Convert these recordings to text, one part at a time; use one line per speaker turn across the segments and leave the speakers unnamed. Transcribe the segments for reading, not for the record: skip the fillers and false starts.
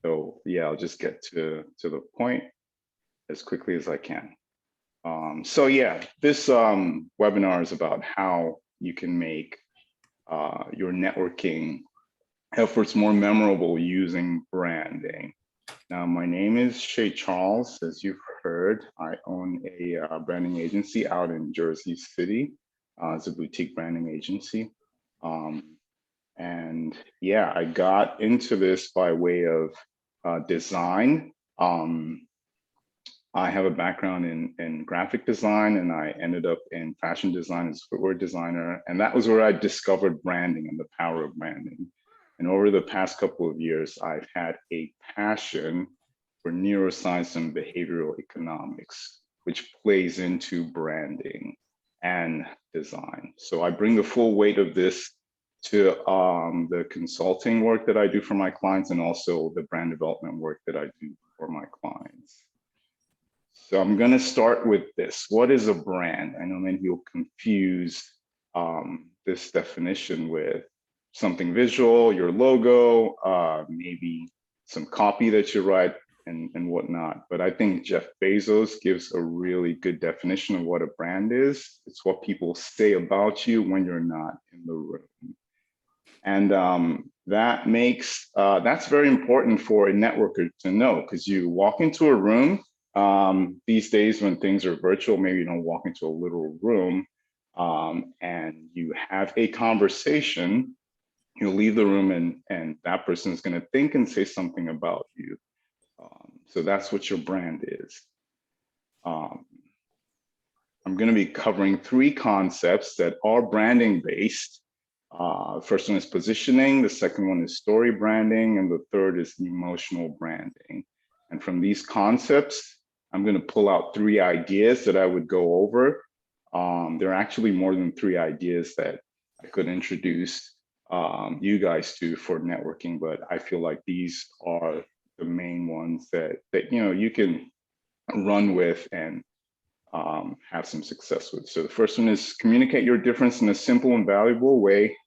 So yeah, I'll just get to the point as quickly as I can. So yeah, this webinar is about how you can make your networking efforts more memorable using branding. Now, my name is Shay Charles. As you've heard, I own a branding agency out in Jersey City. It's a boutique branding agency. And yeah, I got into this by way of design. I have a background in graphic design, and I ended up in fashion design as a footwear designer. And that was where I discovered branding and the power of branding. And over the past couple of years, I've had a passion for neuroscience and behavioral economics, which plays into branding and design. So I bring the full weight of this to the consulting work that I do for my clients, and also the brand development work that I do for my clients. So I'm going to start with this. What is a brand? I know many people confuse this definition with something visual, your logo, maybe some copy that you write and whatnot. But I think Jeff Bezos gives a really good definition of what a brand is. It's what people say about you when you're not in the room. And that's very important for a networker to know, because you walk into a room, these days when things are virtual, maybe you don't walk into a literal room, and you have a conversation, you'll leave the room and that person is going to think and say something about you. So that's what your brand is. I'm going to be covering 3 concepts that are branding based. First one is positioning, the second one is story branding, and the third is emotional branding. And from these concepts, I'm going to pull out 3 ideas that I would go over. There are actually more than 3 ideas that I could introduce you guys to for networking, but I feel like these are the main ones that you can run with and have some success with. So the first one is communicate your difference in a simple and valuable way.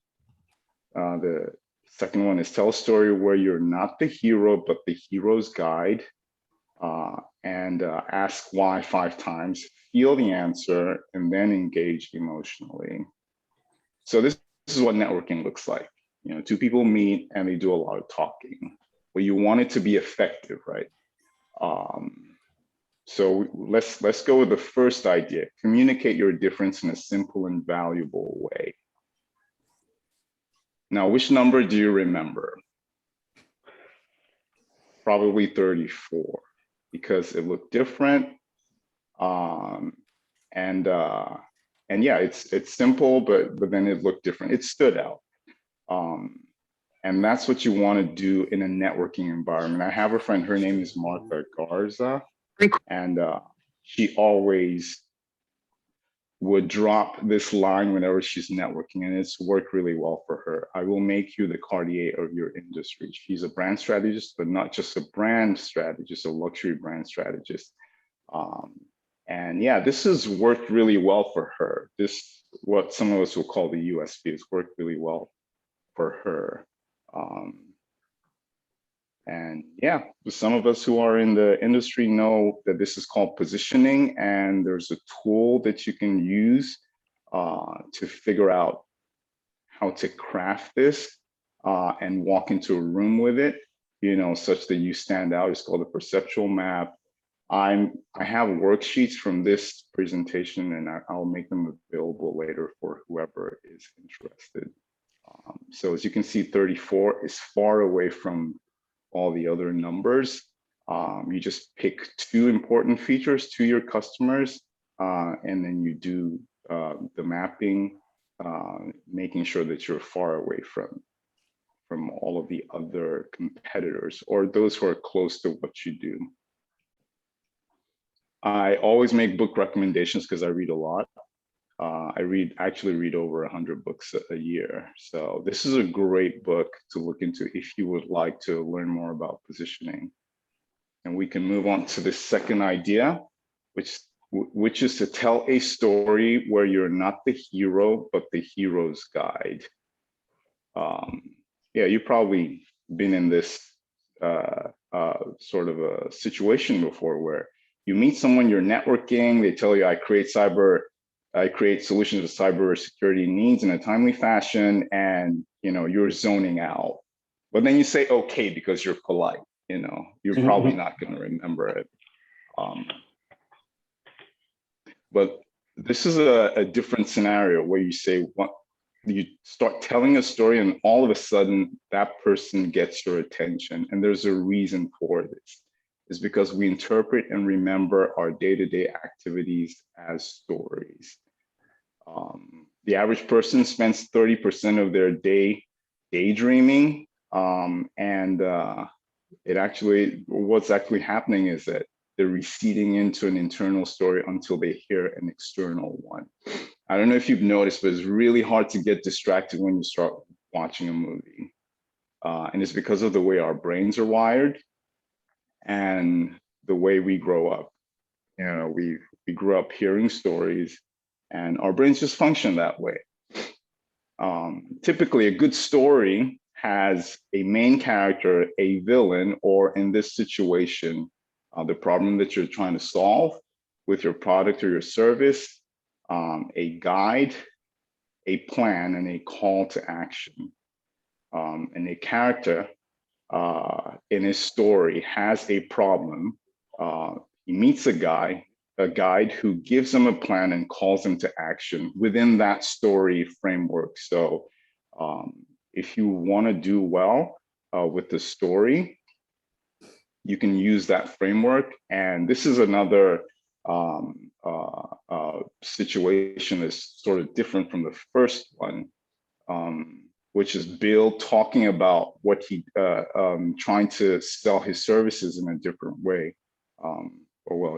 The second one is tell a story where you're not the hero, but the hero's guide. And ask why 5 times, feel the answer, and then engage emotionally. So this is what networking looks like. 2 people meet and they do a lot of talking, but you want it to be effective, right? So let's go with the first idea. Communicate your difference in a simple and valuable way. Now, which number do you remember? Probably 34, because it looked different. And yeah, it's simple, but then it looked different. It stood out. And that's what you want to do in a networking environment. I have a friend, her name is Martha Garza, and she always would drop this line whenever she's networking, and it's worked really well for her. I will make you the Cartier of your industry. She's a brand strategist, but not just a brand strategist, a luxury brand strategist. And yeah, this has worked really well for her. This, what some of us will call the USP, has worked really well for her. And yeah, some of us who are in the industry know that this is called positioning, and there's a tool that you can use to figure out how to craft this and walk into a room with it, such that you stand out. It's called a perceptual map. I have worksheets from this presentation, and I'll make them available later for whoever is interested. So as you can see, 34 is far away from all the other numbers. You just pick 2 important features to your customers, and then you do the mapping, making sure that you're far away from all of the other competitors or those who are close to what you do. I always make book recommendations because I read a lot. I actually read over 100 books a year. So this is a great book to look into if you would like to learn more about positioning. And we can move on to the second idea, which is to tell a story where you're not the hero, but the hero's guide. Yeah, you've probably been in this sort of a situation before where you meet someone, you're networking, they tell you, I create solutions for cyber security needs in a timely fashion, and you're zoning out. But then you say okay because you're polite. You're probably not going to remember it. But this is a different scenario where you say you start telling a story, and all of a sudden that person gets your attention. And there's a reason for this. It's because we interpret and remember our day-to-day activities as stories. The average person spends 30% of their day daydreaming, and what's actually happening is that they're receding into an internal story until they hear an external one. I don't know if you've noticed, but it's really hard to get distracted when you start watching a movie. And it's because of the way our brains are wired and the way we grow up. We grew up hearing stories, and our brains just function that way. Typically, a good story has a main character, a villain, or in this situation, the problem that you're trying to solve with your product or your service, a guide, a plan, and a call to action. And a character in his story has a problem. He meets a guide who gives him a plan and calls him to action within that story framework. So if you want to do well with the story, you can use that framework. And this is another situation that's sort of different from the first one, which is Bill talking about what he trying to sell his services in a different way.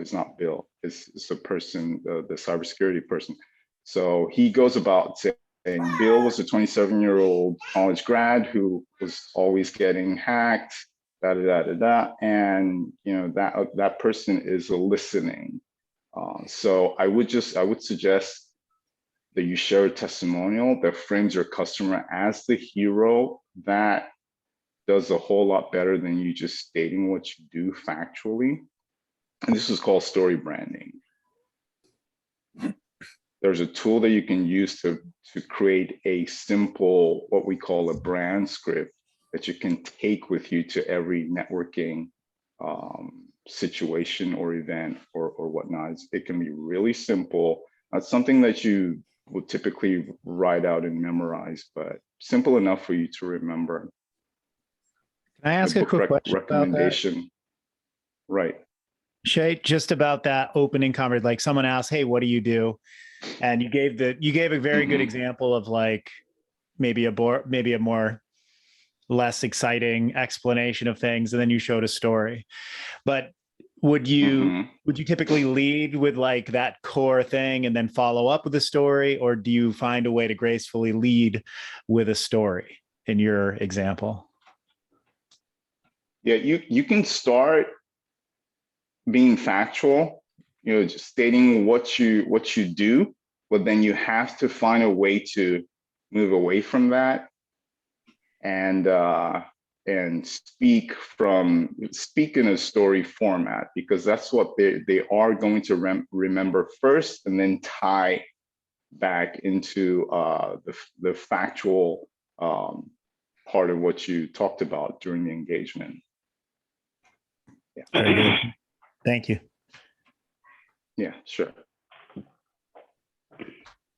It's not Bill, it's the person, the cybersecurity person. So he goes about saying Bill was a 27-year-old college grad who was always getting hacked, and that person is listening. So I would suggest that you share a testimonial that frames your customer as the hero. That does a whole lot better than you just stating what you do factually. And this is called story branding. There's a tool that you can use to create a simple, what we call a brand script, that you can take with you to every networking situation or event or whatnot. It can be really simple. Not something that you would typically write out and memorize, but simple enough for you to remember.
Can I ask a quick question
recommendation?
About that?
Right.
Shay, just about that opening comment, like someone asked, hey, what do you do? And you gave a very good example of like maybe a more less exciting explanation of things, and then you showed a story. But would you typically lead with like that core thing and then follow up with a story, or do you find a way to gracefully lead with a story in your example?
Yeah, you can start being factual, just stating what you do, but then you have to find a way to move away from that and speak in a story format, because that's what they are going to remember first, and then tie back into the factual part of what you talked about during the engagement. Yeah.
Very good. Thank you.
Yeah, sure.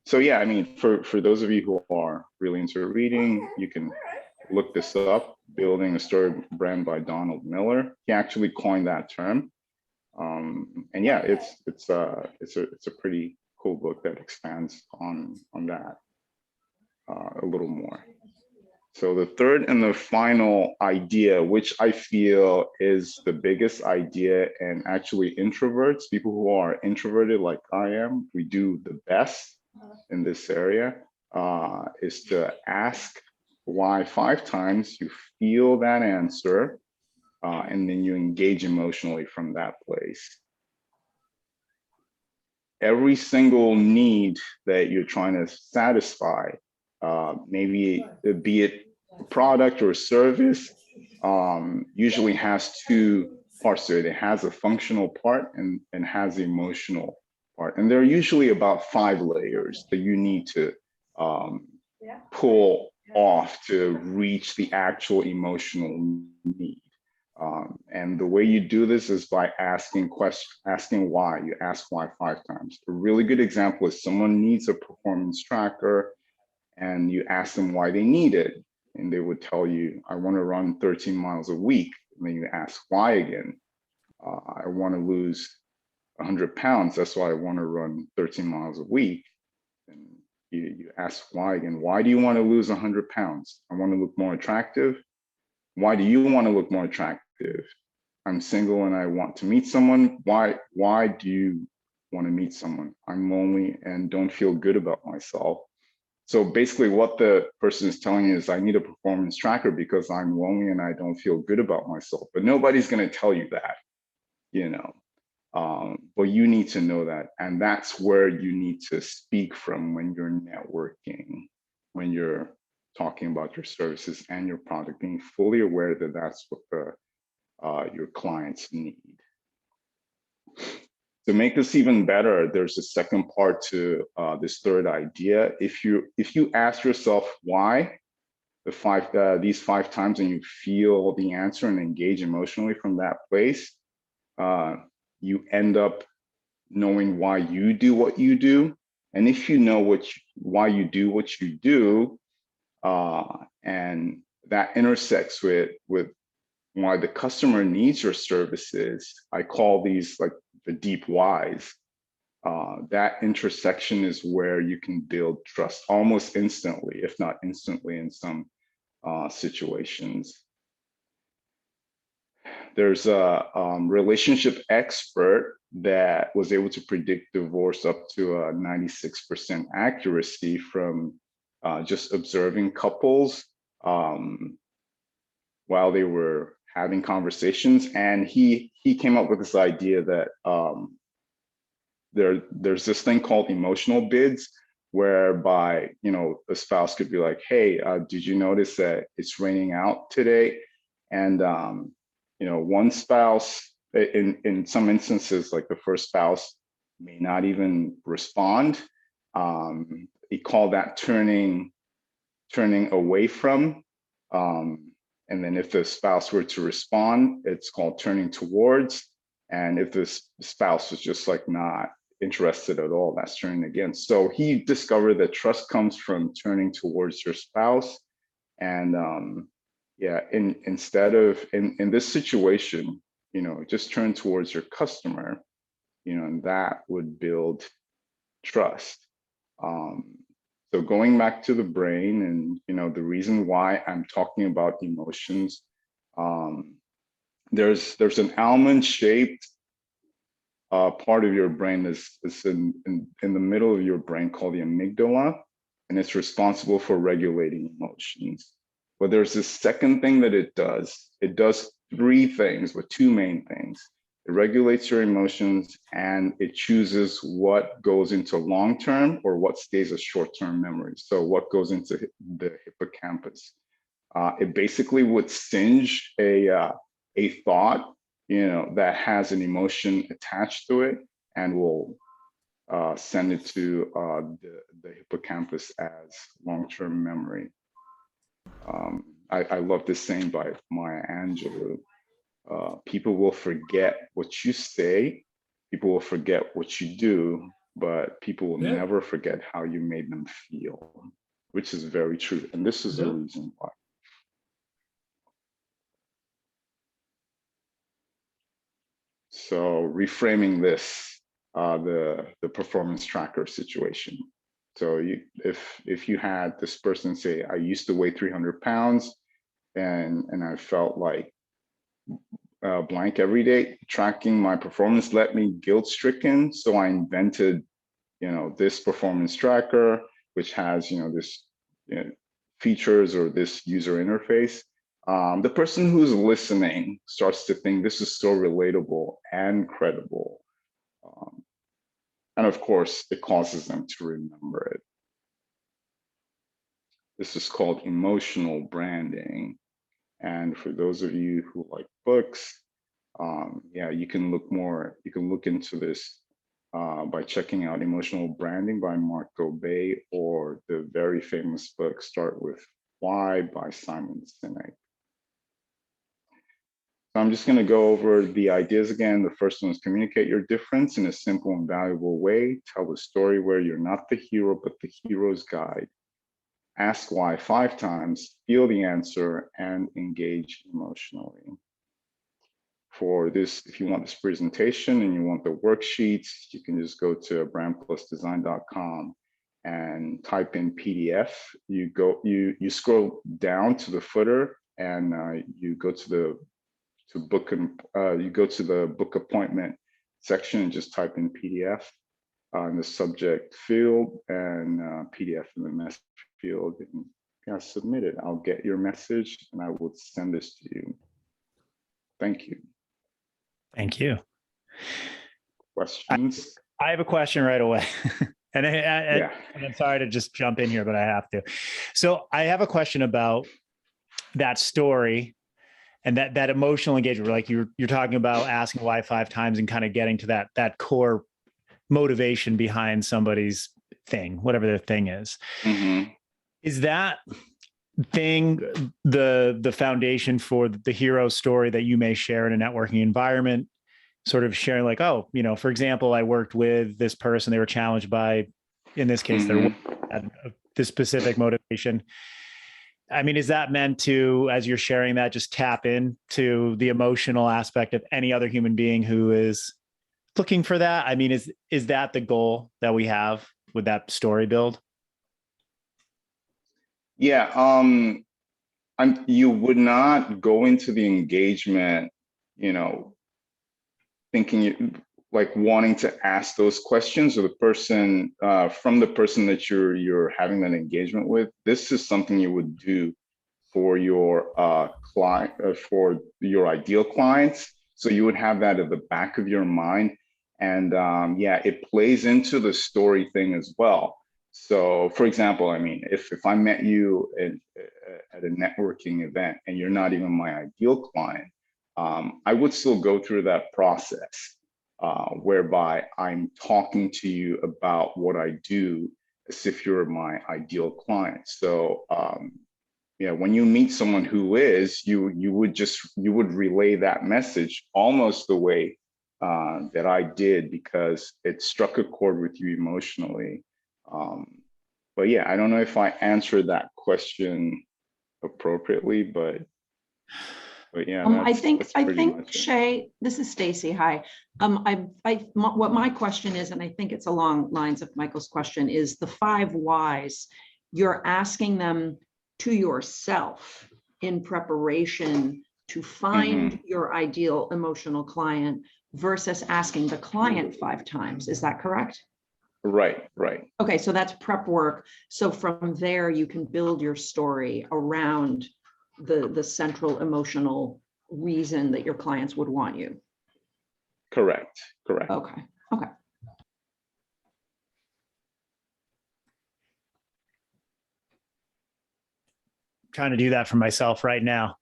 So yeah, I mean, for those of you who are really into reading, you can look this up, Building a Story Brand by Donald Miller. He actually coined that term. And yeah, it's a pretty cool book that expands on that a little more. So the third and the final idea, which I feel is the biggest idea, and actually introverts, people who are introverted like I am, we do the best in this area, is to ask why 5 times, you feel that answer, and then you engage emotionally from that place. Every single need that you're trying to satisfy, maybe be it a product or a service, usually has 2 parts to it. It has a functional part and has the emotional part. And there are usually about 5 layers that you need to pull off to reach the actual emotional need. And the way you do this is by asking why. You ask why 5 times. A really good example is someone needs a performance tracker and you ask them why they need it. And they would tell you, I want to run 13 miles a week. And then you ask why again. I want to lose 100 pounds. That's why I want to run 13 miles a week. And you ask why again. Why do you want to lose 100 pounds? I want to look more attractive. Why do you want to look more attractive? I'm single and I want to meet someone. Why do you want to meet someone? I'm lonely and don't feel good about myself. So basically what the person is telling you is I need a performance tracker because I'm lonely and I don't feel good about myself. But nobody's going to tell you that, you know. But you need to know that. And that's where you need to speak from when you're networking, when you're talking about your services and your product, being fully aware that that's what your clients need. To make this even better, there's a second part to this third idea. If you ask yourself why these 5 times and you feel the answer and engage emotionally from that place, you end up knowing why you do what you do. And if you know why you do what you do, and that intersects with why the customer needs your services, I call these like the deep whys. That intersection is where you can build trust almost instantly, if not instantly in some situations. There's a relationship expert that was able to predict divorce up to a 96% accuracy from just observing couples while they were having conversations. And he came up with this idea that there's this thing called emotional bids, whereby, you know, a spouse could be like, hey, did you notice that it's raining out today? And you know, one spouse, in some instances, like the first spouse may not even respond. He called that turning away from. And then if the spouse were to respond, it's called turning towards. And if the spouse was just like not interested at all, that's turning against. So he discovered that trust comes from turning towards your spouse. And yeah, instead of in this situation, you know, just turn towards your customer, you know, and that would build trust. So going back to the brain, and you know, the reason why I'm talking about emotions, there's an almond-shaped part of your brain that's in the middle of your brain called the amygdala, and it's responsible for regulating emotions. But there's this second thing that it does. It does 3 things, but 2 main things. It regulates your emotions and it chooses what goes into long-term or what stays as short-term memory. So what goes into the hippocampus. It basically would singe a thought, you know, that has an emotion attached to it, and will send it to the hippocampus as long-term memory. I love this saying by Maya Angelou. People will forget what you say, people will forget what you do, but people will never forget how you made them feel, which is very true. And this is the reason why. So reframing this, the performance tracker situation. So if you had this person say, I used to weigh 300 pounds and I felt like blank every day, tracking my performance left me guilt stricken. So I invented, you know, this performance tracker, which has, you know, this, you know, features or this user interface. The person who's listening starts to think this is so relatable and credible. And of course, it causes them to remember it. This is called emotional branding. And for those of you who like books, yeah, you can look into this by checking out Emotional Branding by Mark Gobay, or the very famous book Start With Why by Simon Sinek. So I'm just going to go over the ideas again. The first one is communicate your difference in a simple and valuable way. Tell the story where you're not the hero, but the hero's guide. Ask why 5 times, feel the answer, and engage emotionally. For this, if you want this presentation and you want the worksheets, you can just go to brandplusdesign.com and type in PDF. You scroll down to the footer, and you go to the book appointment section and just type in PDF in the subject field, and PDF in the message field, and yeah, submit it. I'll get your message and I will send this to you. Thank you.
Thank you.
Questions?
I have a question right away. And
Yeah.
I'm sorry to just jump in here, but I have to. So I have a question about that story and that emotional engagement. Like you're talking about asking why 5 times and kind of getting to that core motivation behind somebody's thing, whatever their thing is.
Mm-hmm.
Is that thing the foundation for the hero story that you may share in a networking environment? Sort of sharing like, oh, for example, I worked with this person, they were challenged by, in this case,
Mm-hmm.
this specific motivation. I mean, is that meant to, as you're sharing that, just tap into the emotional aspect of any other human being who is looking for that? I mean, is that the goal that we have with that story build?
Yeah. You would not go into the engagement, thinking like wanting to ask those questions, or the person from the person that you're having that engagement with. This is something you would do for your client, for your ideal clients. So you would have that at the back of your mind, and yeah, it plays into the story thing as well. So, for example, I mean, if I met you at a networking event and you're not even my ideal client, I would still go through that process whereby I'm talking to you about what I do as if you're my ideal client. So, yeah, when you meet someone who is, you would relay that message almost the way that I did, because it struck a chord with you emotionally. But yeah, I don't know if I answered that question appropriately, but yeah,
I think
much
Shay, this is Stacy. Hi. What my question is, and I think it's along lines of Michael's question, is the 5 whys. You're asking them to yourself in preparation to find your ideal emotional client versus asking the client 5 times. Is that correct?
Right.
Okay, so that's prep work. So from there, you can build your story around the central emotional reason that your clients would want you.
Correct.
Okay.
Trying to do that for myself right now.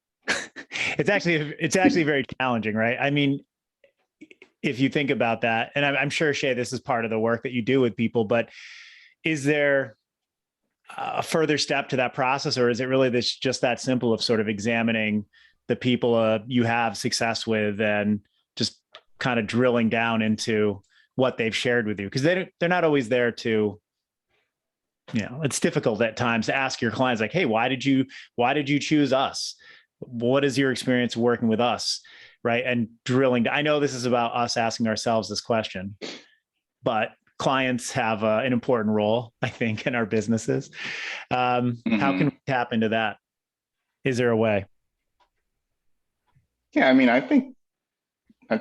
It's actually very challenging, right? I mean, if you think about that, and I'm sure, Shay, this is part of the work that you do with people, but is there a further step to that process, or is it really just that simple of sort of examining the people you have success with and just kind of drilling down into what they've shared with you? Because they're not always there to, it's difficult at times to ask your clients like, hey, why did you choose us? What is your experience working with us? Right. And drilling. I know this is about us asking ourselves this question, but clients have an important role, I think, in our businesses. How can we tap into that? Is there a way?
Yeah, I mean, I think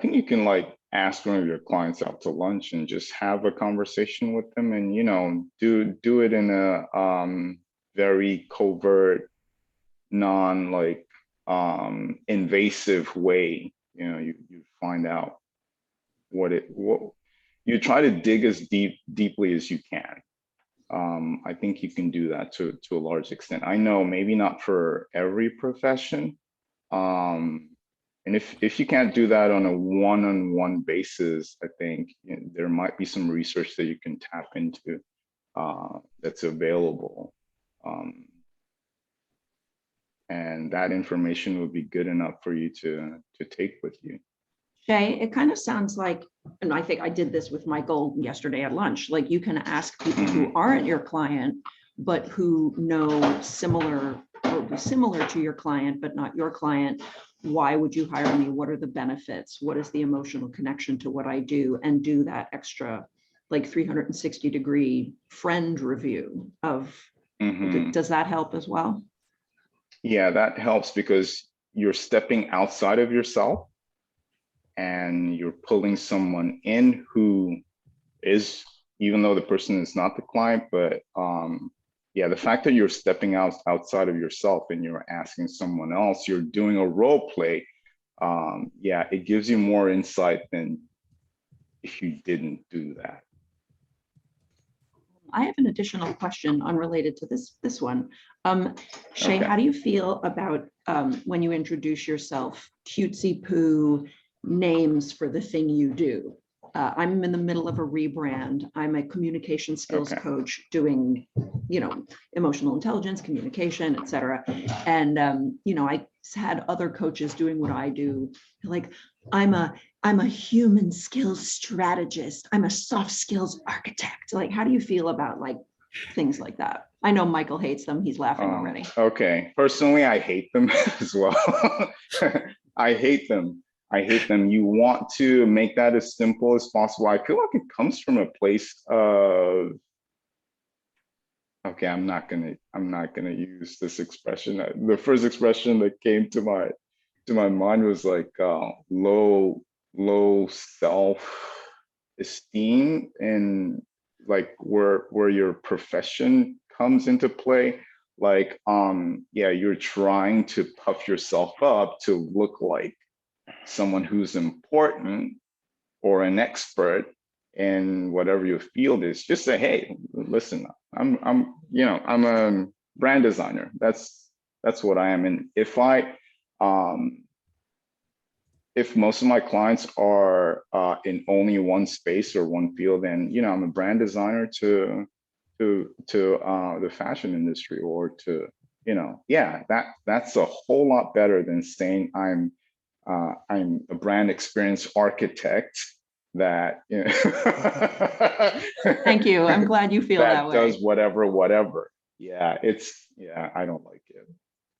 you can like ask one of your clients out to lunch and just have a conversation with them, and do it in a very covert, non invasive way. You find out what you try to dig as deeply as you can. I think you can do that to a large extent. I know maybe not for every profession, And if you can't do that on a one-on-one basis, I think there might be some research that you can tap into that's available. And that information would be good enough for you to take with you.
Shay, it kind of sounds like, and I think I did this with Michael yesterday at lunch, like you can ask people who aren't your client, but who know similar or be similar to your client, but not your client. Why would you hire me? What are the benefits? What is the emotional connection to what I do? And do that extra like 360-degree friend review of, does that help as well?
Yeah, that helps because you're stepping outside of yourself and you're pulling someone in who is, even though the person is not the client, but yeah, the fact that you're stepping outside of yourself and you're asking someone else, you're doing a role play. Yeah, it gives you more insight than if you didn't do that.
I have an additional question unrelated to this one. Shay,
Okay.
how do you feel about when you introduce yourself, cutesy poo names for the thing you do? I'm in the middle of a rebrand. I'm a communication skills coach doing, emotional intelligence, communication, et cetera. And, I had other coaches doing what I do. Like, I'm a human skills strategist. I'm a soft skills architect. Like, how do you feel about like things like that? I know Michael hates them. He's laughing already.
Okay. Personally, I hate them as well. I hate them. You want to make that as simple as possible. I feel like it comes from a place of, okay, I'm not gonna use this expression. The first expression that came to my mind was like low self-esteem, and like where your profession comes into play. Like yeah, you're trying to puff yourself up to look like someone who's important or an expert in whatever your field is. Just say, hey, listen, I'm a brand designer. That's what I am. And if most of my clients are in only one space or one field, then I'm a brand designer to the fashion industry, or to yeah, that's a whole lot better than saying I'm a brand experience architect that
Thank you. I'm glad you feel that way.
Does whatever. Yeah, I don't like it.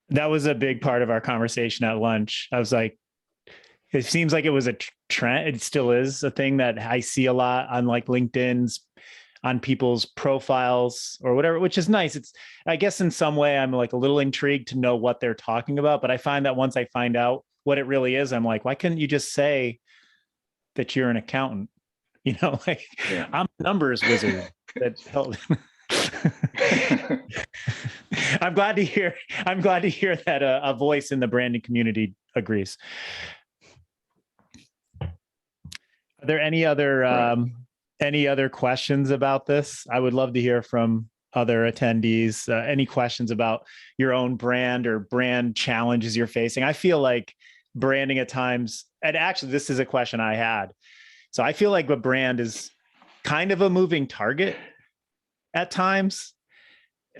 That was a big part of our conversation at lunch. I was like, it seems like it was a trend. It still is a thing that I see a lot on like LinkedIn's, on people's profiles or whatever, which is nice. It's, I guess in some way I'm like a little intrigued to know what they're talking about, but I find that once I find out what it really is, I'm like, why couldn't you just say that you're an accountant? Like I'm a numbers wizard. That I'm glad to hear that a voice in the branding community agrees. Are there any other questions about this? I would love to hear from other attendees. Any questions about your own brand or brand challenges you're facing? I feel like branding at times, and actually this is a question I had. So I feel like the brand is kind of a moving target at times.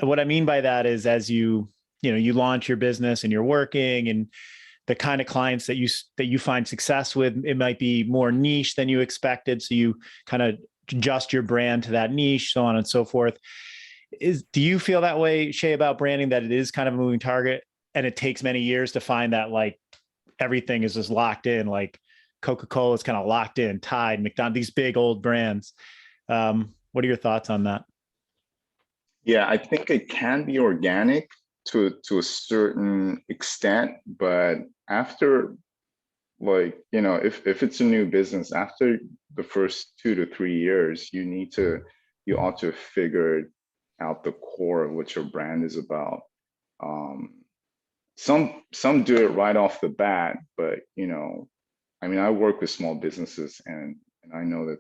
What I mean by that is, as you launch your business and you're working, and the kind of clients that you find success with, it might be more niche than you expected. So you kind of adjust your brand to that niche, so on and so forth. Do you feel that way, Shay, about branding, that it is kind of a moving target and it takes many years to find that like everything is just locked in, like Coca-Cola is kind of locked in, Tide, McDonald's, these big old brands? What are your thoughts on that?
Yeah, I think it can be organic to a certain extent, but after, like, if it's a new business, after the first 2 to 3 years, you ought to have figured out the core of what your brand is about. Some do it right off the bat, but I work with small businesses, and I know that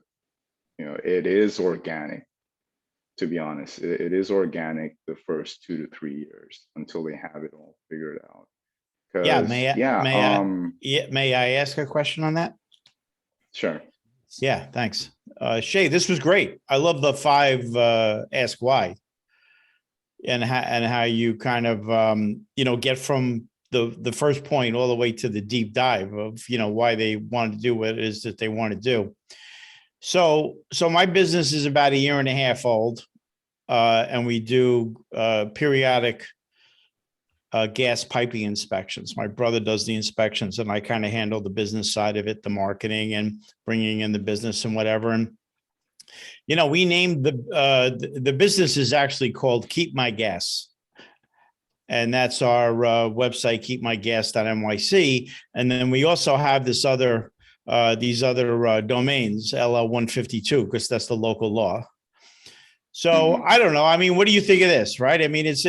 it is organic. To be honest, it is organic the first 2 to 3 years until they have it all figured out.
Yeah,
'Cause, yeah,
may I ask a question on that?
sure.
Yeah, thanks. Shay, this was great. I love the 5 ask why, and how you kind of get from the first point all the way to the deep dive of why they want to do what it is that they want to do. So my business is about a year and a half old, and we do periodic gas piping inspections. My brother does the inspections, and I kind of handle the business side of it, the marketing and bringing in the business and whatever. And we named the business is actually called Keep My Gas, and that's our website, keepmygas.nyc. And then we also have these other domains, LL 152, because that's the local law. So I don't know. I mean, what do you think of this? Right? I mean, it's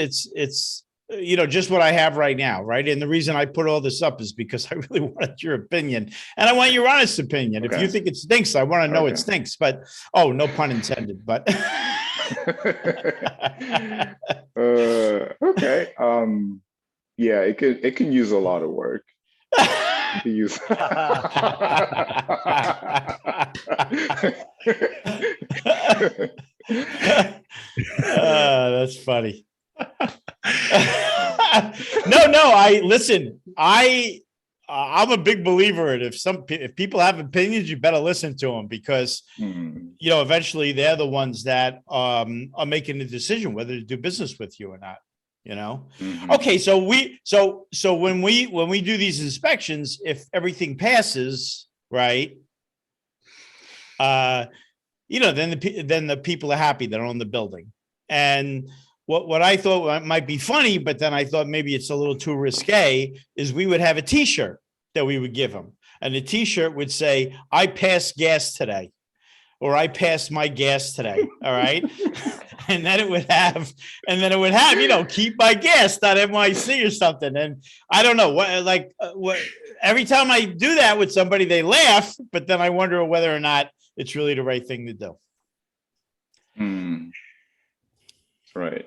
just what I have right now, right? And the reason I put all this up is because I really wanted your opinion, and I want your honest opinion.
Okay.
If you think it stinks, I want to know it stinks. But no pun intended. But
okay. Yeah, it can use a lot of work. To use.
That's funny. No. I'm a big believer in if people have opinions, you better listen to them, because eventually they're the ones that are making the decision whether to do business with you or not. Okay, so when we do these inspections, if everything passes, right, then the people are happy that own the building. And what I thought might be funny, but then I thought maybe it's a little too risque, is we would have a T-shirt that we would give them, and the T-shirt would say, "I passed gas today," or "I passed my gas today." All right. And then it would have, "Keep my gas.nyc" or something. And I don't know what every time I do that with somebody, they laugh, but then I wonder whether or not it's really the right thing to do.
Right.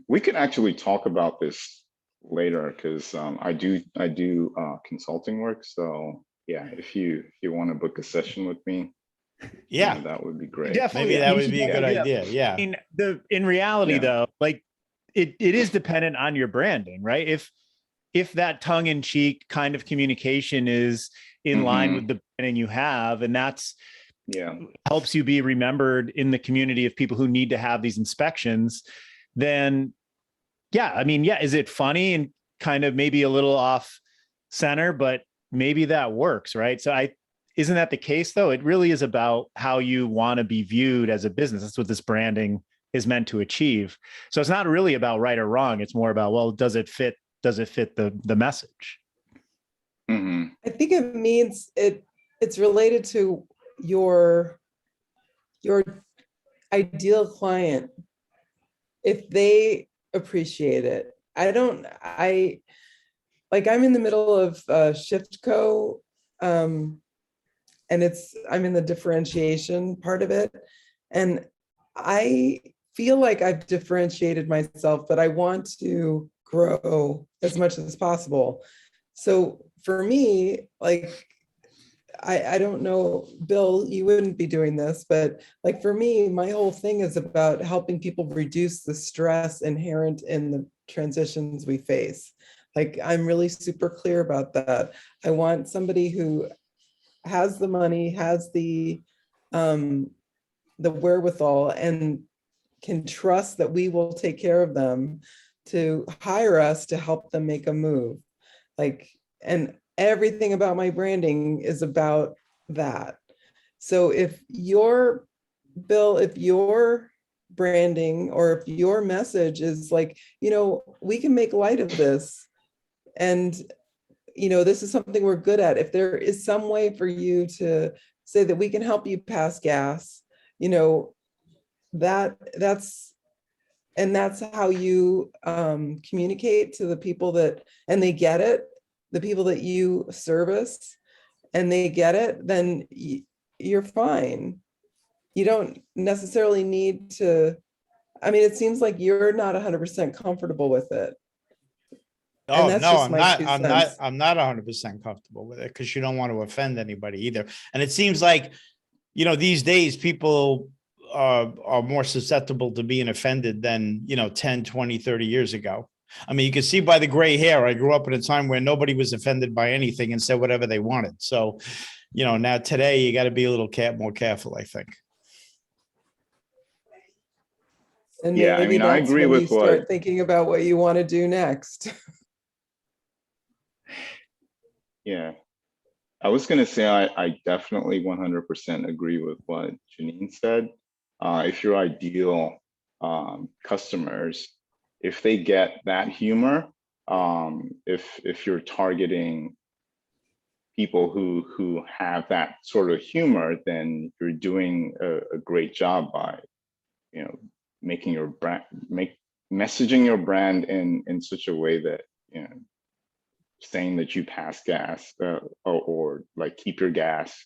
We can actually talk about this later, because I do consulting work. So yeah, if you want to book a session with me,
yeah,
that would be great.
Definitely.
Maybe that would be a good idea. Yeah.
I mean, in reality, though, like it is dependent on your branding, right? If that tongue-in-cheek kind of communication is in line with the branding you have, and that's helps you be remembered in the community of people who need to have these inspections, then is it funny and kind of maybe a little off center, but maybe that works, right? So isn't that the case, though? It really is about how you want to be viewed as a business. That's what this branding is meant to achieve. So it's not really about right or wrong. It's more about, well, does it fit the message?
I think it means it's related to your ideal client. If they appreciate it. I'm in the middle of ShiftCo, and I'm in the differentiation part of it. And I feel like I've differentiated myself, but I want to grow as much as possible. So for me, I don't know, Bill, you wouldn't be doing this, but for me, my whole thing is about helping people reduce the stress inherent in the transitions we face. I'm really super clear about that. I want somebody who has the money, has the wherewithal, and can trust that we will take care of them, to hire us to help them make a move. And everything about my branding is about that. So if your branding, or if your message is we can make light of this, and this is something we're good at. If there is some way for you to say that we can help you pass gas, that's how you communicate to the people and they get it, the people that you service, and they get it, then you're fine. You don't necessarily need to, it seems like you're not 100% comfortable with it.
Oh,
that's
no,
just
I'm
my
not,
2
I'm not,
cents.
I'm not 100% comfortable with it because you don't want to offend anybody either. And it seems like, these days people are more susceptible to being offended than, 10, 20, 30 years ago. I mean, you can see by the gray hair, I grew up in a time where nobody was offended by anything and said whatever they wanted. So, now today you got to be a little more careful, I think.
And
Yeah, I
maybe
mean, I
that's
agree
when you
with what,
start thinking about what you want to do next.
yeah. I was going to say, I definitely 100% agree with what Janine said. If your ideal customers, if they get that humor, if you're targeting people who have that sort of humor, then you're doing a great job by, making your brand, messaging your brand in such a way that, saying that you pass gas, or like keep your gas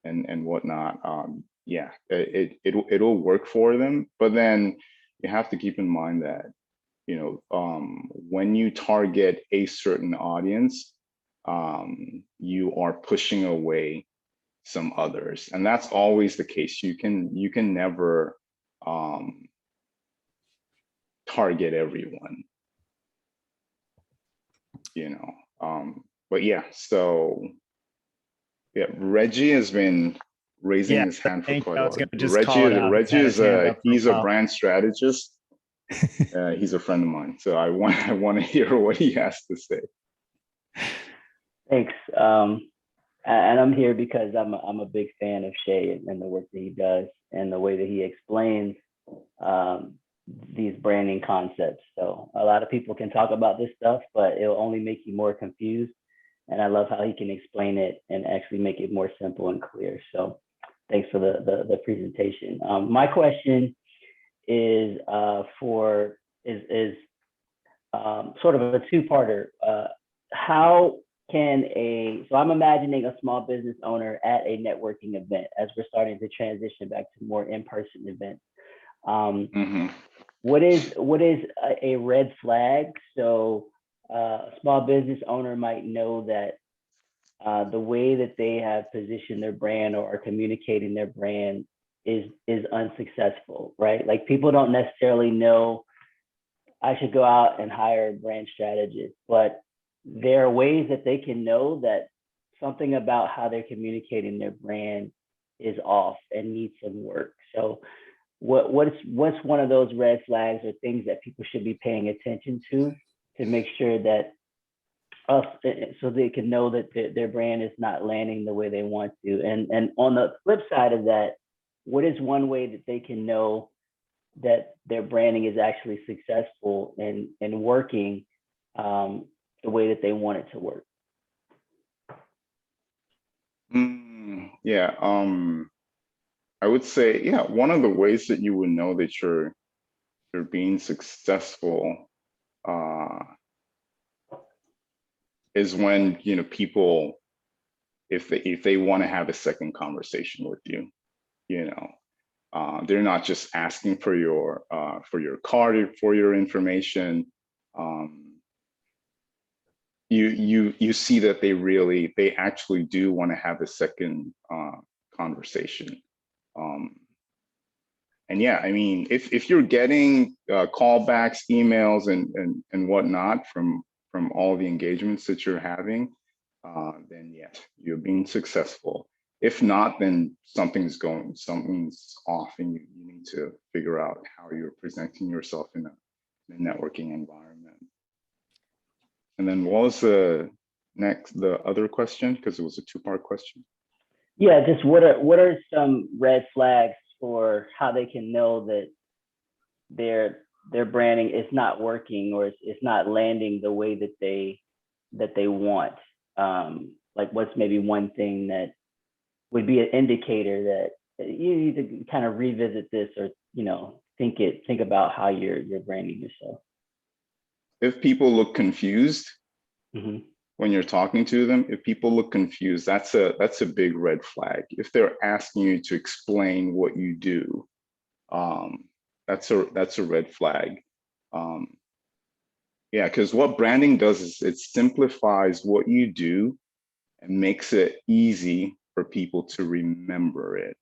and whatnot. Yeah, it'll work for them. But then you have to keep in mind that, when you target a certain audience, you are pushing away some others, and that's always the case. You can never target everyone, but yeah, so yeah, Reggie has been raising
Yeah,
his hand for
thank
quite
you.
a
I was
while.
going to just call it out. He's
Reggie
had his
is
hand up for a
he's a
while.
brand strategist. He's a friend of mine, so I want to hear what he has to say.
Thanks. And I'm here because I'm a big fan of Shay and the work that he does and the way that he explains these branding concepts. So a lot of people can talk about this stuff, but it'll only make you more confused. And I love how he can explain it and actually make it more simple and clear. So thanks for the presentation. My question is sort of a two-parter. How can so I'm imagining a small business owner at a networking event as we're starting to transition back to more in-person events. What is a red flag? So a small business owner might know that the way that they have positioned their brand or are communicating their brand is unsuccessful, right? Like people don't necessarily know I should go out and hire a brand strategist, but there are ways that they can know that something about how they're communicating their brand is off and needs some work. So what's one of those red flags or things that people should be paying attention to make sure that so they can know that their brand is not landing the way they want to? And on the flip side of that, what is one way that they can know that their branding is actually successful and working the way that they want it to work?
Yeah, I would say, yeah, one of the ways that you would know that you're being successful is when, people, if they want to have a second conversation with you, they're not just asking for your card, for your information. You see that they actually do want to have a second conversation. And yeah, I mean, if you're getting callbacks, emails, and whatnot from all the engagements that you're having, then yes, you're being successful. If not, then something's off, and you need to figure out how you're presenting yourself in a networking environment. And then what was the other question? Because it was a two-part question.
Yeah, just what are some red flags for how they can know that their branding is not working or it's not landing the way that they want? Like what's maybe one thing that would be an indicator that you need to kind of revisit this or think about how you're branding yourself?
If people look confused when you're talking to them, if people look confused, that's a big red flag. If they're asking you to explain what you do, that's a red flag. Yeah, because what branding does is it simplifies what you do and makes it easy for people to remember it,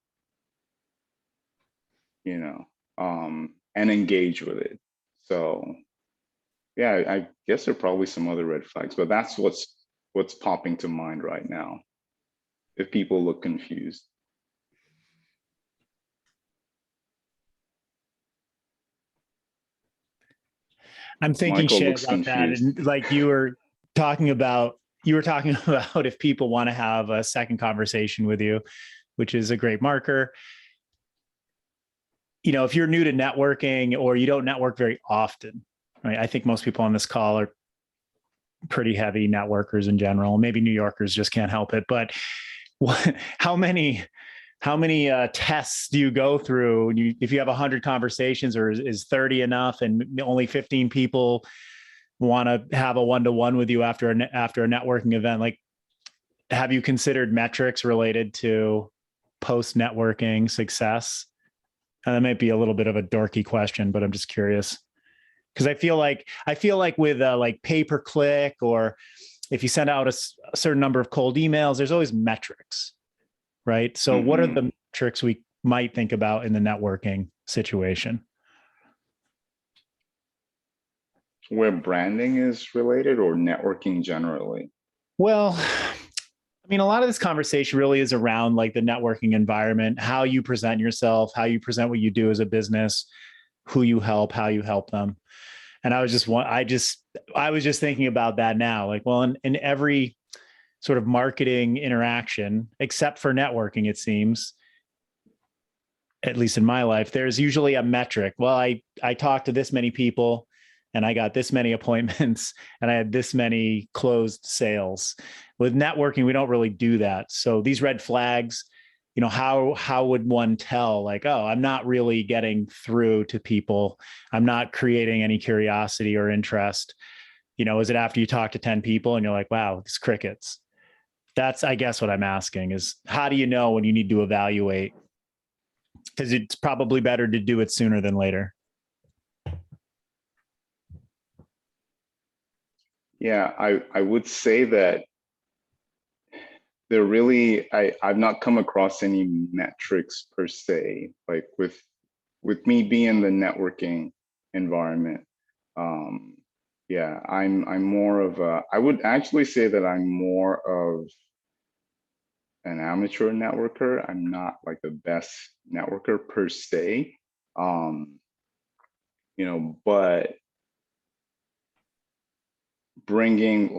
you know, and engage with it. So yeah, I guess there are probably some other red flags, but that's what's popping to mind right now if people look confused.
I'm thinking
Michael
shit
looks
about that.
confused.
And like you were talking about if people want to have a second conversation with you, which is a great marker. You know, if you're new to networking or you don't network very often, right? I think most people on this call are pretty heavy networkers in general. Maybe New Yorkers just can't help it. But how many tests do you go through? If you have 100 conversations, or is 30 enough, and only 15 people want to have a one-to-one with you after a networking event? Like, have you considered metrics related to post networking success? And that might be a little bit of a dorky question, but I'm just curious, because I feel like with like pay-per-click, or if you send out a certain number of cold emails, there's always metrics, right? So what are the metrics we might think about in the networking situation?
Where branding is related, or networking generally?
Well, I mean, a lot of this conversation really is around like the networking environment, how you present yourself, how you present what you do as a business, who you help, how you help them. And I was just thinking about that now. Like, well, in every sort of marketing interaction, except for networking, it seems, at least in my life, there's usually a metric. Well, I talked to this many people and I got this many appointments and I had this many closed sales. With networking, we don't really do that. So these red flags, you know, how would one tell, like, oh, I'm not really getting through to people, I'm not creating any curiosity or interest? You know, is it after you talk to 10 people and you're like, wow, it's crickets? That's, I guess, what I'm asking is, how do you know when you need to evaluate? Because it's probably better to do it sooner than later.
Yeah, I would say that I've not come across any metrics per se, like with me being in the networking environment. Yeah, I'm more of I would actually say that I'm more of an amateur networker. I'm not like the best networker per se. You know, but bringing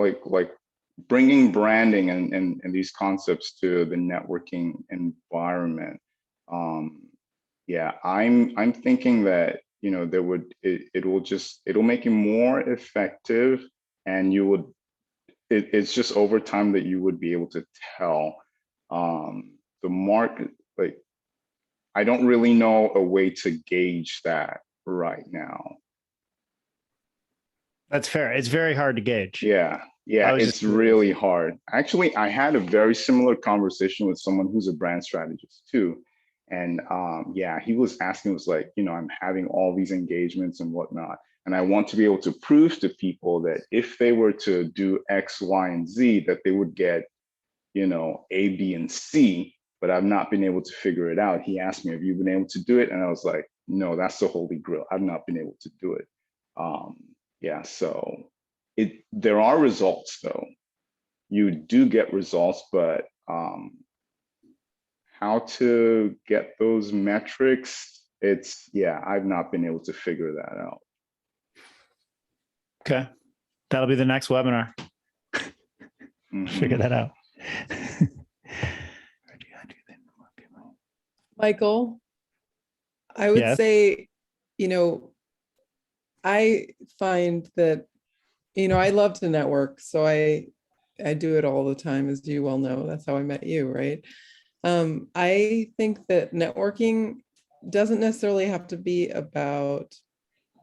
bringing branding and these concepts to the networking environment. Yeah, I'm thinking that, you know, it'll make you more effective, and it's just over time that you would be able to tell the market. Like, I don't really know a way to gauge that right now.
That's fair. It's very hard to gauge.
Yeah, it's really hard. Actually, I had a very similar conversation with someone who's a brand strategist too. And yeah, he was asking, was like, you know, I'm having all these engagements and whatnot, and I want to be able to prove to people that if they were to do X, Y, and Z, that they would get, you know, A, B, and C, but I've not been able to figure it out. He asked me, have you been able to do it? And I was like, no, that's the holy grail. I've not been able to do it. Yeah, so there are results though. You do get results, but how to get those metrics, I've not been able to figure that out.
Okay. That'll be the next webinar. Figure that out.
Michael, I would
Yes.
say, you know, I find that, you know, I love to network. So I do it all the time, as you well know. That's how I met you, right? I think that networking doesn't necessarily have to be about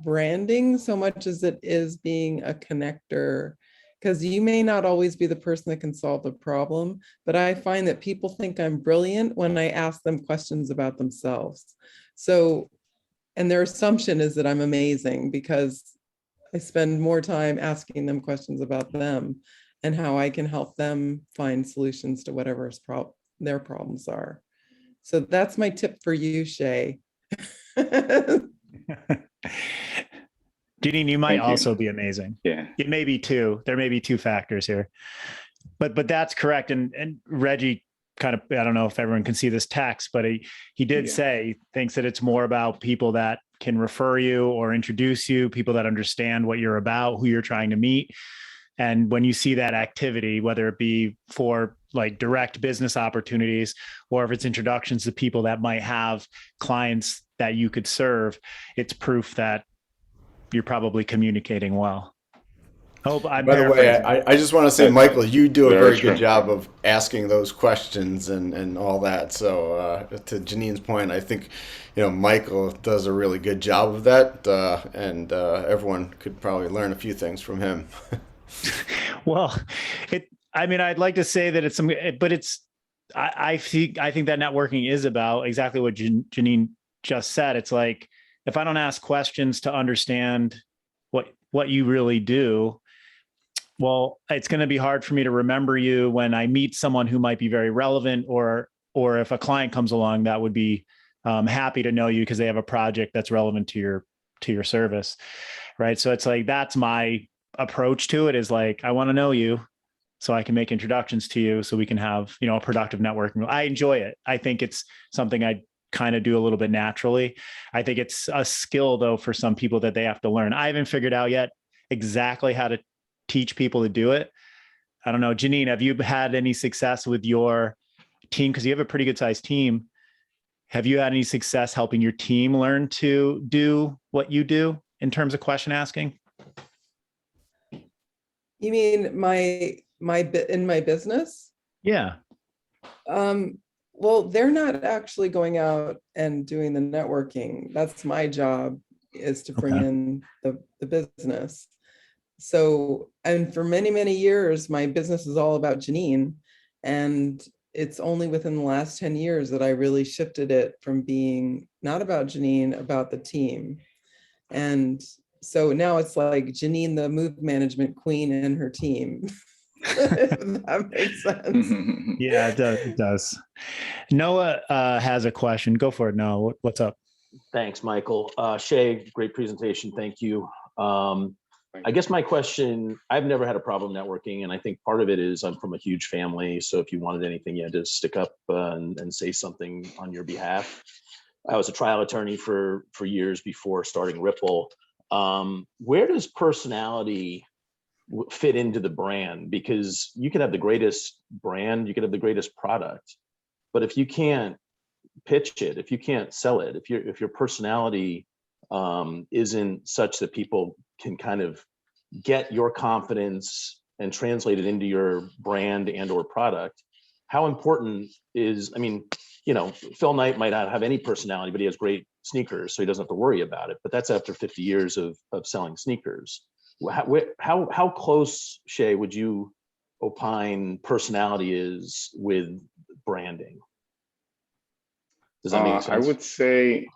branding so much as it is being a connector, because you may not always be the person that can solve the problem, but I find that people think I'm brilliant when I ask them questions about themselves. So, and their assumption is that I'm amazing because I spend more time asking them questions about them and how I can help them find solutions to whatever their problems are. So that's my tip for you, Shay.
Janine, you might
Thank you.
also be amazing.
Yeah.
It may be two. There may be two factors here, but that's correct. And Reggie kind of, I don't know if everyone can see this text, but he did say he thinks that it's more about people that can refer you or introduce you, people that understand what you're about, who you're trying to meet. And when you see that activity, whether it be for like direct business opportunities, or if it's introductions to people that might have clients that you could serve, it's proof that you're probably communicating well. I'm
By the way,
paraphrasing.
I just want to say, Michael, you do a
Very
very good
true.
job of asking those questions and all that. So to Janine's point, I think, Michael does a really good job of that. And everyone could probably learn a few things from him.
Well, I'd like to say that it's but it's, I think that networking is about exactly what Janine just said. It's like, if I don't ask questions to understand what you really do, well, it's going to be hard for me to remember you when I meet someone who might be very relevant, or if a client comes along that would be happy to know you because they have a project that's relevant to your service. Right. So it's like, that's my approach to it, is like, I want to know you so I can make introductions to you so we can have, a productive networking. I enjoy it. I think it's something I kind of do a little bit naturally. I think it's a skill though, for some people that they have to learn. I haven't figured out yet exactly how to teach people to do it. I don't know. Janine, have you had any success with your team? Because you have a pretty good sized team. Have you had any success helping your team learn to do what you do in terms of question asking?
You mean in my business?
Yeah.
Well, they're not actually going out and doing the networking. That's my job, is to bring in the business. So, and for many, many years, my business is all about Janine. And it's only within the last 10 years that I really shifted it from being not about Janine, about the team. And so now it's like Janine, the move management queen, and her team. If that makes sense.
Yeah, it does. Noah has a question. Go for it, Noah. What's up?
Thanks, Michael. Shay, great presentation. Thank you. I guess my question, I've never had a problem networking, and I think part of it is I'm from a huge family. So if you wanted anything, you had to stick up and say something on your behalf. I was a trial attorney for years before starting Ripple. Where does personality fit into the brand? Because you could have the greatest brand, you could have the greatest product, but if you can't pitch it, if you can't sell it, if your personality isn't such that people can kind of get your confidence and translate it into your brand and or product, how important is, Phil Knight might not have any personality, but he has great sneakers, so he doesn't have to worry about it. But that's after 50 years of selling sneakers. How close, Shay, would you opine personality is with branding? Does that make sense?
I would say,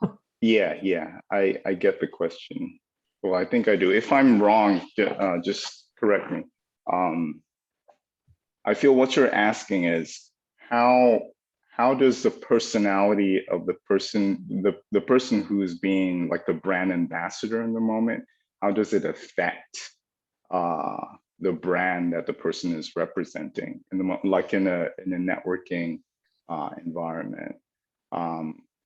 yeah, I get the question. Well, I think I do. If I'm wrong, just correct me. I feel what you're asking is how does the personality of the person who is being like the brand ambassador in the moment, how does it affect the brand that the person is representing like in a networking environment?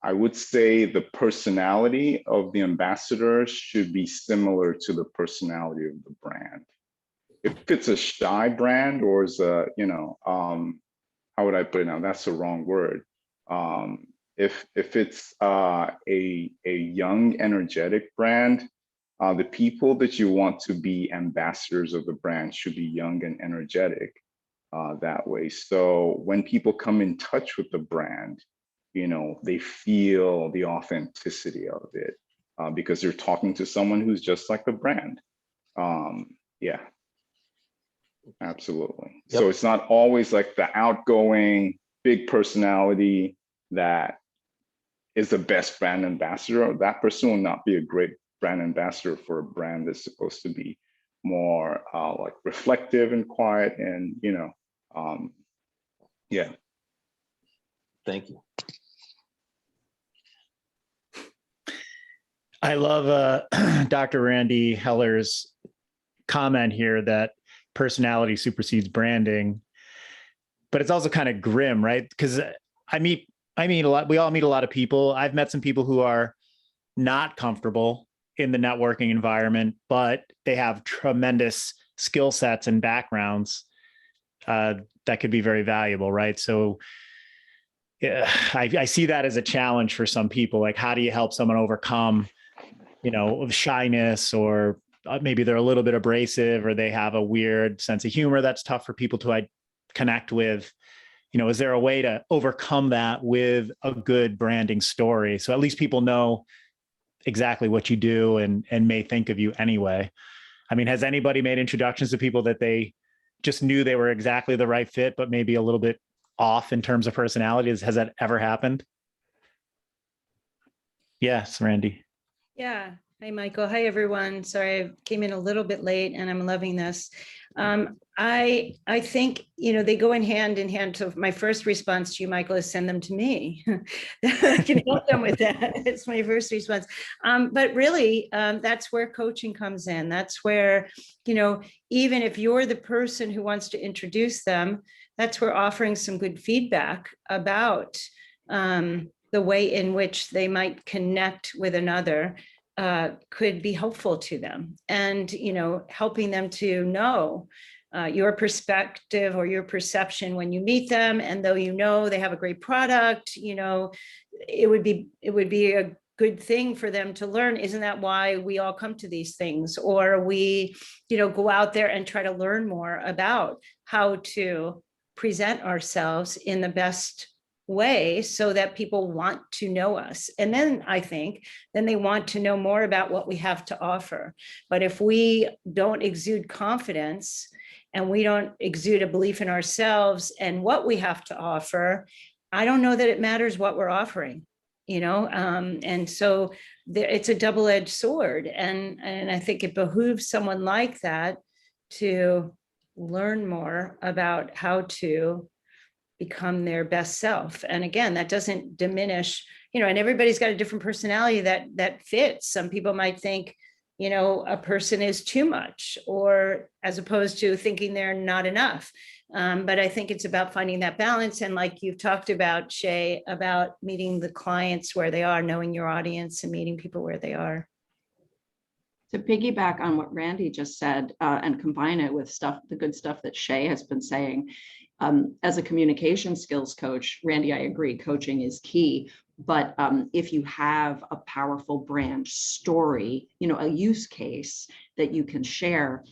I would say the personality of the ambassador should be similar to the personality of the brand. If it's a shy brand, or is how would I put it now? That's the wrong word. If it's a young, energetic brand, the people that you want to be ambassadors of the brand should be young and energetic that way. So when people come in touch with the brand, they feel the authenticity of it because they're talking to someone who's just like the brand. Yeah, absolutely. Yep. So it's not always like the outgoing, big personality that is the best brand ambassador. That person will not be a great brand ambassador for a brand that's supposed to be more like reflective and quiet and, yeah.
Thank you.
I love Dr. Randy Heller's comment here that personality supersedes branding, but it's also kind of grim, right? Because I meet a lot, we all meet a lot of people. I've met some people who are not comfortable in the networking environment, but they have tremendous skill sets and backgrounds that could be very valuable, right? So yeah, I see that as a challenge for some people. Like, how do you help someone overcome, shyness, or maybe they're a little bit abrasive, or they have a weird sense of humor that's tough for people to connect with. Is there a way to overcome that with a good branding story, so at least people know exactly what you do and may think of you anyway? I mean, has anybody made introductions to people that they just knew they were exactly the right fit, but maybe a little bit off in terms of personalities? Has that ever happened? Yes, Randy.
Yeah. Hi, Michael. Hi, everyone. Sorry, I came in a little bit late and I'm loving this. I think, they go in hand. So my first response to you, Michael, is send them to me. I can help them with that. It's my first response. But really, that's where coaching comes in. That's where, even if you're the person who wants to introduce them, that's where offering some good feedback about the way in which they might connect with another could be helpful to them, and helping them to know your perspective or your perception when you meet them. And though they have a great product, it would be a good thing for them to learn. Isn't that why we all come to these things? Or we go out there and try to learn more about how to present ourselves in the best way so that people want to know us. And then I think they want to know more about what we have to offer. But if we don't exude confidence and we don't exude a belief in ourselves and what we have to offer, I don't know that it matters what we're offering, and so it's a double-edged sword. And I think it behooves someone like that to learn more about how to become their best self. And again, that doesn't diminish, and everybody's got a different personality that fits. Some people might think, a person is too much, or as opposed to thinking they're not enough. But I think it's about finding that balance. And like you've talked about, Shay, about meeting the clients where they are, knowing your audience and meeting people where they are.
To piggyback on what Randy just said and combine it with the good stuff that Shay has been saying, as a communication skills coach, Randy, I agree, coaching is key. But if you have a powerful brand story, a use case that you can share,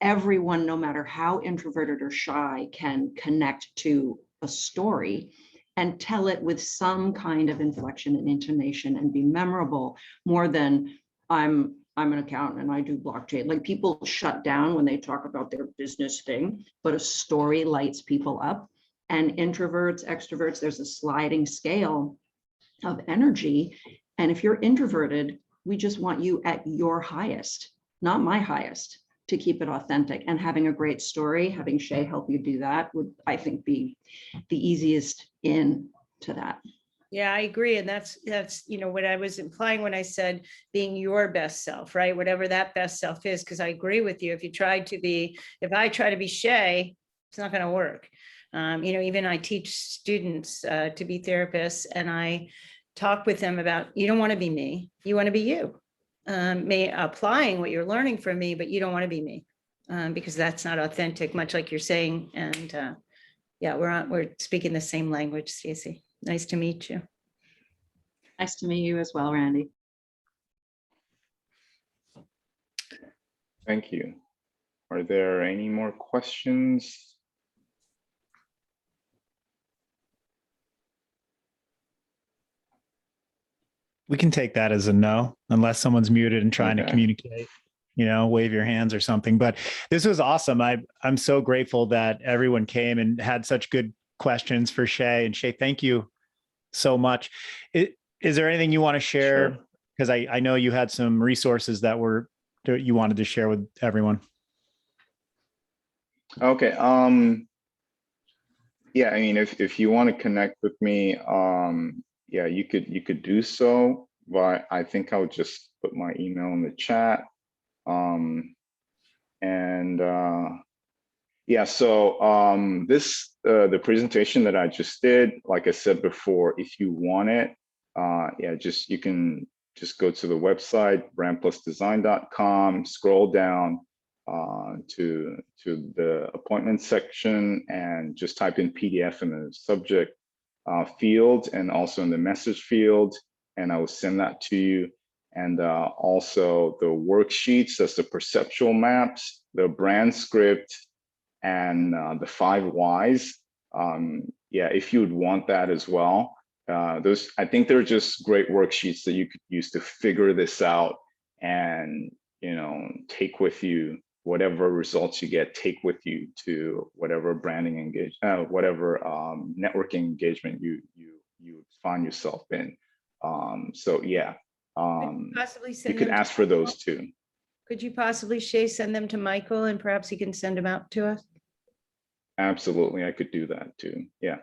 everyone, no matter how introverted or shy, can connect to a story and tell it with some kind of inflection and intonation and be memorable, more than I'm an accountant and I do blockchain. Like, people shut down when they talk about their business thing, but a story lights people up. And introverts, extroverts, there's a sliding scale of energy. And if you're introverted, we just want you at your highest, not my highest, to keep it authentic. And having a great story, having Shay help you do that would, I think, be the easiest in to that.
Yeah, I agree. And that's, what I was implying when I said being your best self, right? Whatever that best self is, because I agree with you. If I try to be Shay, it's not going to work. Even I teach students to be therapists, and I talk with them about, you don't want to be me, you want to be you. Applying what you're learning from me, but you don't want to be me because that's not authentic, much like you're saying. And we're speaking the same language, Stacey. Nice to meet you.
Nice to meet you as well, Randy.
Thank you. Are there any more questions?
We can take that as a no, unless someone's muted and trying to communicate, wave your hands or something. But this was awesome. I'm so grateful that everyone came and had such good questions for Shay. And Shay, thank you so much. Is there anything you want to share because I know you had some resources that you wanted to share with everyone.
Okay. Yeah, I mean, if you want to connect with me, yeah, you could do so, but I think I'll just put my email in the chat. And yeah, so the presentation that I just did, like I said before, if you want it, yeah, you can just go to the website, brandplusdesign.com, scroll down to the appointment section and just type in PDF in the subject field and also in the message field, and I will send that to you. And also the worksheets, that's the perceptual maps, the brand script, and the 5 whys. Yeah, if you would want that as well. I think they're just great worksheets that you could use to figure this out and, take with you whatever results you get, take with you to whatever branding whatever networking engagement you find yourself in. So yeah,
Possibly
you
send
could
them to
ask for
Michael?
those too.
Could you possibly, Shay, send them to Michael and perhaps he can send them out to us?
Absolutely, I could do that too. Yeah.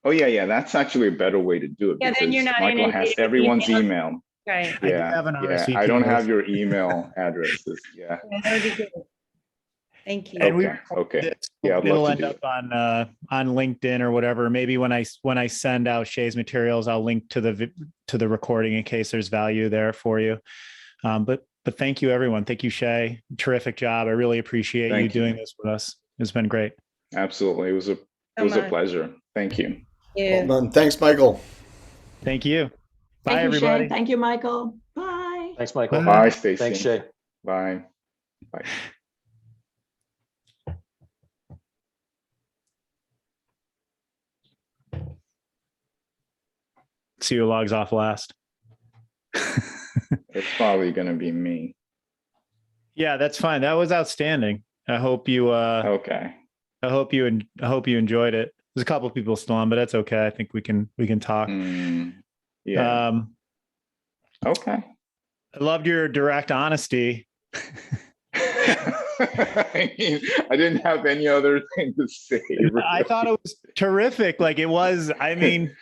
Oh yeah, that's actually a better way to do it
Yeah, then you're
because
not
Michael has
inundated with
everyone's
emails.
email.
Right.
I do
Yeah,
have an
yeah.
RSVP
I don't have
list.
your email addresses. Yeah.
Yeah, that would be good. Thank you.
And we
Okay. Yeah, I'd
it'll
love to
end
do
up
it.
on LinkedIn or whatever. Maybe when I send out Shay's materials, I'll link to the recording in case there's value there for you. But thank you, everyone. Thank you, Shay. Terrific job. I really appreciate you
Thank you.
doing this with us. It's been great.
Absolutely. It was a
much.
pleasure. Thank you.
Yeah.
Well done. Thanks, Michael.
Thank you. Bye,
Thank you,
everybody.
Shay. Thank you, Michael. Bye.
Thanks, Michael.
Bye.
Bye, Stacy.
Thanks, Shay.
Bye. Bye.
See who logs off last.
It's probably going to be me.
Yeah, that's fine. That was outstanding. I hope you
Okay.
I hope you enjoyed it. There's a couple of people still on, but that's okay. I think we can talk.
Yeah.
I
Okay.
loved your direct honesty.
I mean, I didn't have any other thing to say.
I thought it was terrific. Like it was, I mean,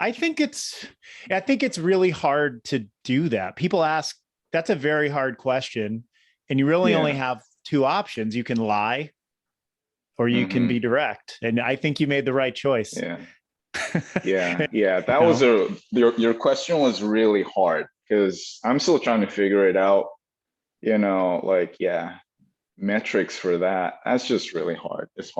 I think it's really hard to do that. People ask, that's a very hard question. And you really only have 2 options. You can lie or you can be direct. And I think you made the right choice.
Yeah. That was your question was really hard because I'm still trying to figure it out. Metrics for that. That's just really hard. It's hard.